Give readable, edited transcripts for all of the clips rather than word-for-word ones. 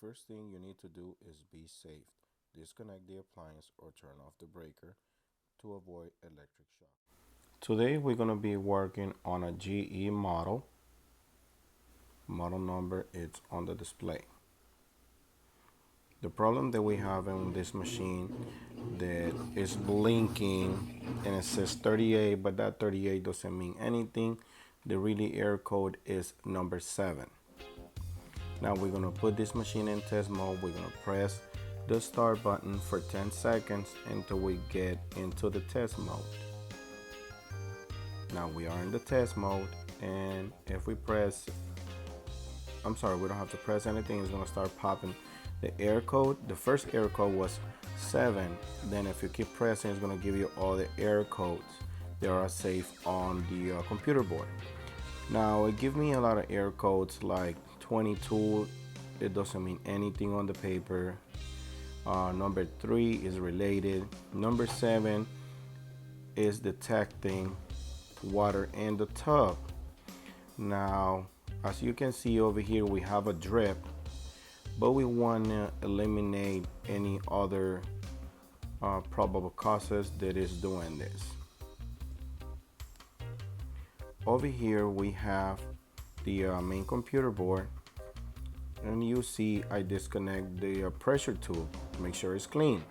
first thing you need to do is be safe. Disconnect the appliance or turn off the breaker to avoid electric shock. Today we're going to be working on a GE model. Model number is on the display. The problem that we have in this machine that is blinking and it says 38, but that 38 doesn't mean anything. The really error code is number 7. Now we're going to put this machine in test mode. We're going to press the start button for 10 seconds until we get into the test mode. Now we are in the test mode, and if we press, we don't have to press anything. It's going to start popping the error code. The first error code was 7. Then if you keep pressing, it's going to give you all the error codes that are saved on the computer board. Now it gives me a lot of error codes like 22. It doesn't mean anything on the paper. Number 3 is related. Number 7 is detecting water in the tub. Now as you can see over here, we have a drip, but we want to eliminate any other probable causes that is doing this. Over here we have the main computer board, and you see I disconnect the pressure tube to make sure it's clean.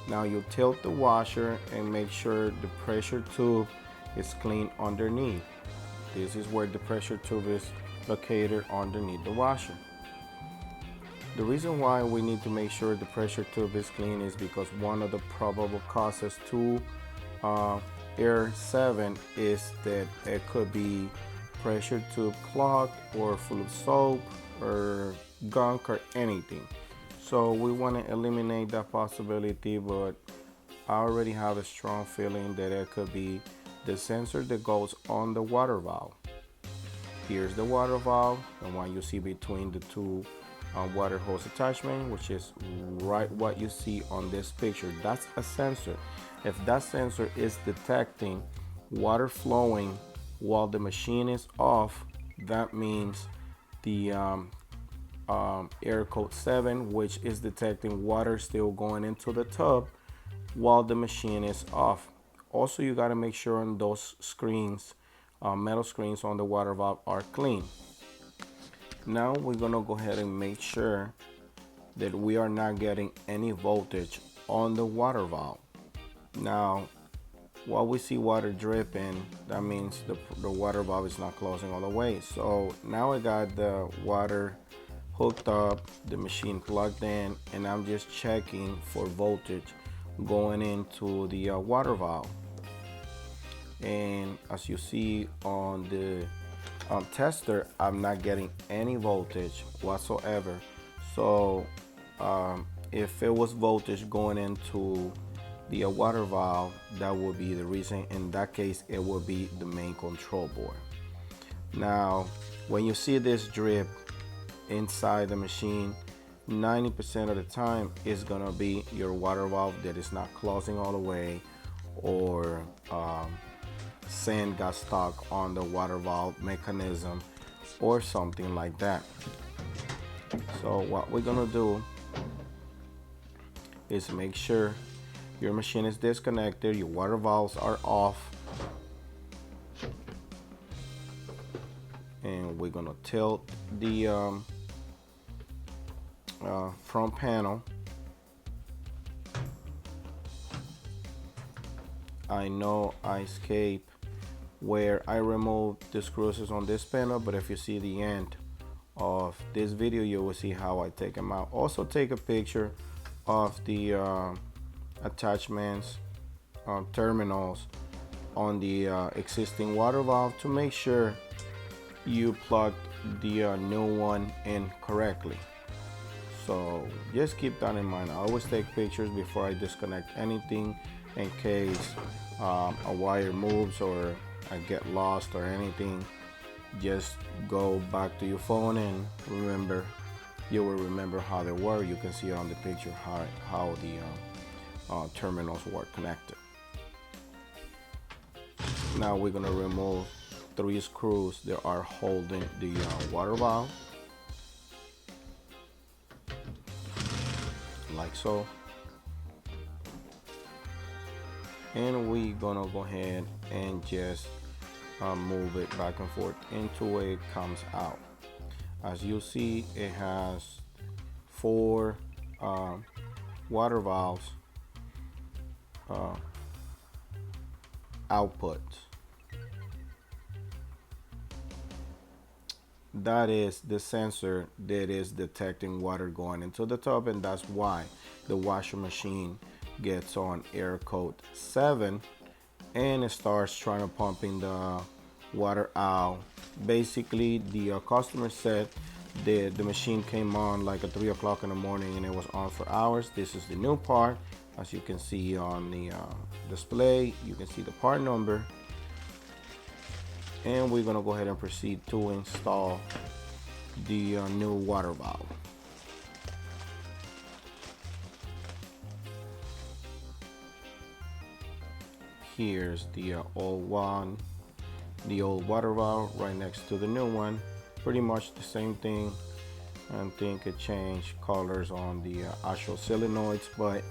Now you tilt the washer and make sure the pressure tube is clean underneath. This is where the pressure tube is located, underneath the washer. The reason why we need to make sure the pressure tube is clean is because one of the probable causes to error 7 is that it could be pressure tube clogged or full of soap or gunk or anything. So we want to eliminate that possibility, but I already have a strong feeling that it could be the sensor that goes on the water valve. Here's the water valve, the one you see between the two water hose attachment, which is right what you see on this picture. That's a sensor. If that sensor is detecting water flowing while the machine is off, that means the error code 7, which is detecting water still going into the tub while the machine is off. Also, you got to make sure on those screens, metal screens on the water valve, are clean. Now we're gonna go ahead and make sure that we are not getting any voltage on the water valve. Now while we see water dripping, that means the water valve is not closing all the way. So now I got the water hooked up, the machine plugged in, and I'm just checking for voltage going into the water valve. And as you see on the tester, I'm not getting any voltage whatsoever. So if it was voltage going into the water valve, that would be the reason. In that case, it would be the main control board. Now when you see this drip inside the machine, 90% of the time is gonna be your water valve that is not closing all the way, or sand got stuck on the water valve mechanism or something like that. So what we're gonna do is make sure your machine is disconnected, your water valves are off, and we're gonna tilt the front panel. I know I escaped where I removed the screws on this panel, but if you see the end of this video, you will see how I take them out. Also take a picture of the attachments, terminals on the existing water valve to make sure you plug the new one in correctly. So just keep that in mind. I always take pictures before I disconnect anything, in case a wire moves or I get lost or anything. Just go back to your phone and remember, you will remember how they were. You can see on the picture how the terminals were connected. Now we're gonna remove 3 screws that are holding the water valve. like so. And we're gonna go ahead and just move it back and forth into where it comes out. As you see, it has 4 water valves outputs. That is the sensor that is detecting water going into the tub, and that's why the washer machine gets on error code 7 and it starts trying to pumping the water out. Basically, the customer said the machine came on like at 3 o'clock in the morning and it was on for hours. This is the new part. As you can see on the display, you can see the part number. And we're gonna go ahead and proceed to install the new water valve. Here's the old one, the old water valve right next to the new one. Pretty much the same thing. I think it changed colors on the actual solenoids, but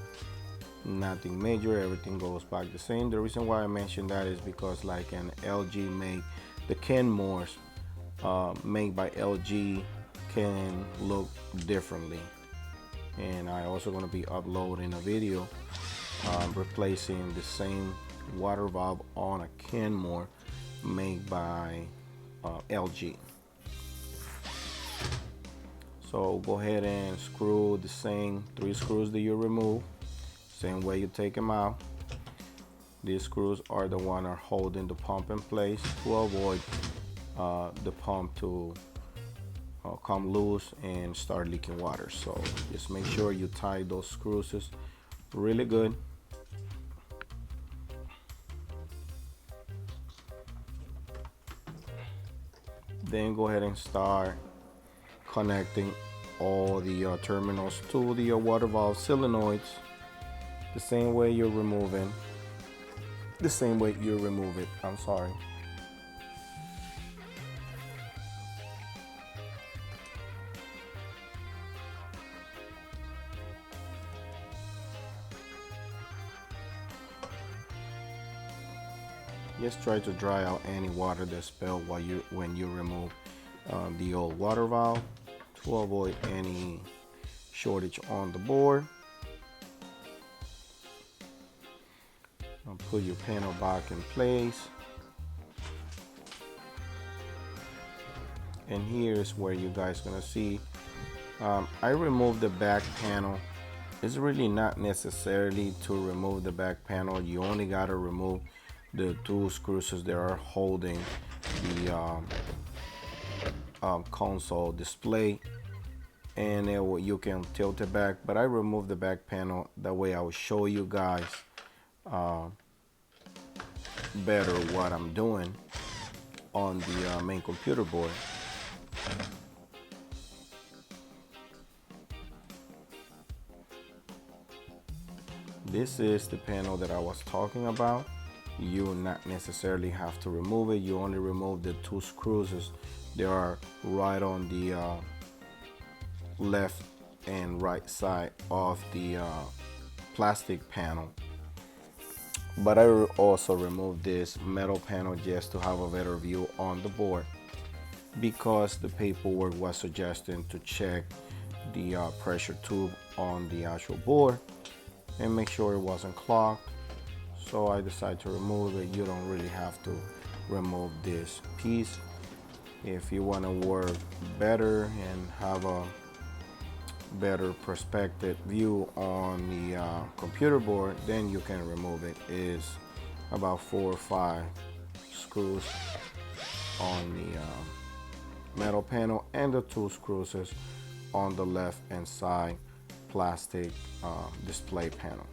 nothing major. Everything goes back the same. The reason why I mentioned that is because like an LG made the Kenmores made by LG can look differently, and I also going to be uploading a video replacing the same water valve on a Kenmore made by LG. So go ahead and screw the same 3 screws that you remove, same way you take them out. These screws are the one are holding the pump in place to avoid the pump to come loose and start leaking water. So just make sure you tie those screws really good. Then go ahead and start connecting all the terminals to the water valve solenoids the same way you remove it. I'm sorry. Just try to dry out any water that's spilled when you remove the old water valve to avoid any shortage on the board. Put your panel back in place, and here's where you guys gonna see I removed the back panel. It's really not necessarily to remove the back panel. You only gotta remove the 2 screws that are holding the console display, and you can tilt it back. But I removed the back panel, that way I will show you guys better what I'm doing on the main computer board. This is the panel that I was talking about. You not necessarily have to remove it. You only remove the 2 screws. They are right on the left and right side of the plastic panel. But I also removed this metal panel just to have a better view on the board, because the paperwork was suggesting to check the pressure tube on the actual board and make sure it wasn't clogged. So I decided to remove it. You don't really have to remove this piece. If you want to work better and have a better perspective view on the computer board, then you can remove it. It's about 4 or 5 screws on the metal panel and the 2 screws on the left hand side plastic display panel.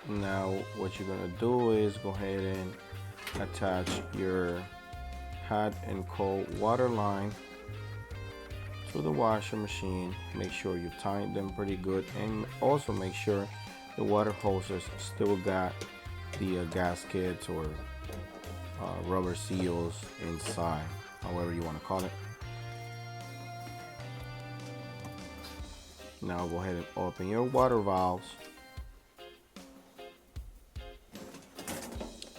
Now what you're gonna do is go ahead and attach your hot and cold water line to the washer machine. Make sure you tighten them pretty good, and also make sure the water hoses still got the gaskets or rubber seals inside, however you want to call it. Now go ahead and open your water valves.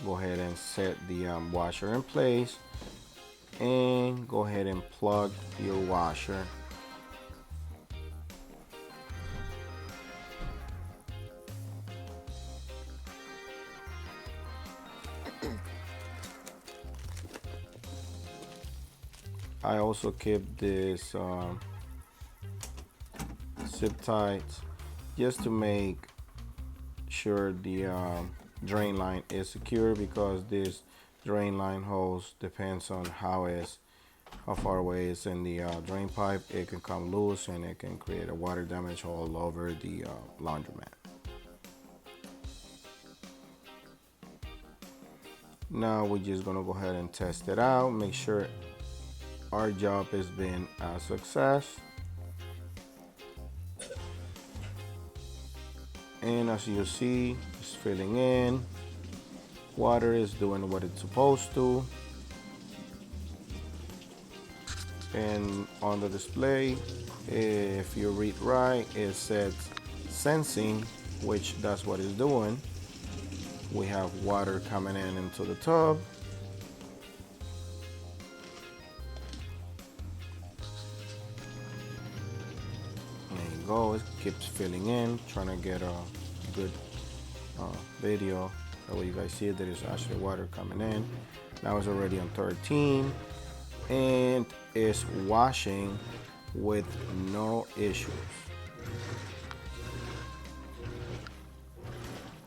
Go ahead and set the washer in place, and go ahead and plug your washer. I also keep this zip tight just to make sure the drain line is secure, because this drain line hose depends on how far away it's in the drain pipe. It can come loose and it can create a water damage all over the laundromat. Now we're just gonna go ahead and test it out, make sure our job has been a success. And as you see, it's filling in. Water is doing what it's supposed to. And on the display, if you read right, it says sensing, which that's what it's doing. We have water coming in into the tub. There you go, it keeps filling in, trying to get a good video. That way you guys see there is actually water coming in. Now it's already on 13 and it's washing with no issues.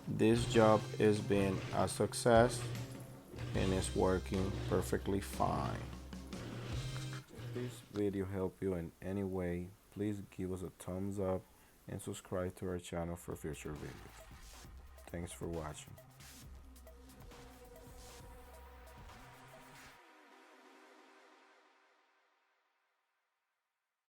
This job has been a success and it's working perfectly fine. If this video helped you in any way, please give us a thumbs up and subscribe to our channel for future videos. Thanks for watching.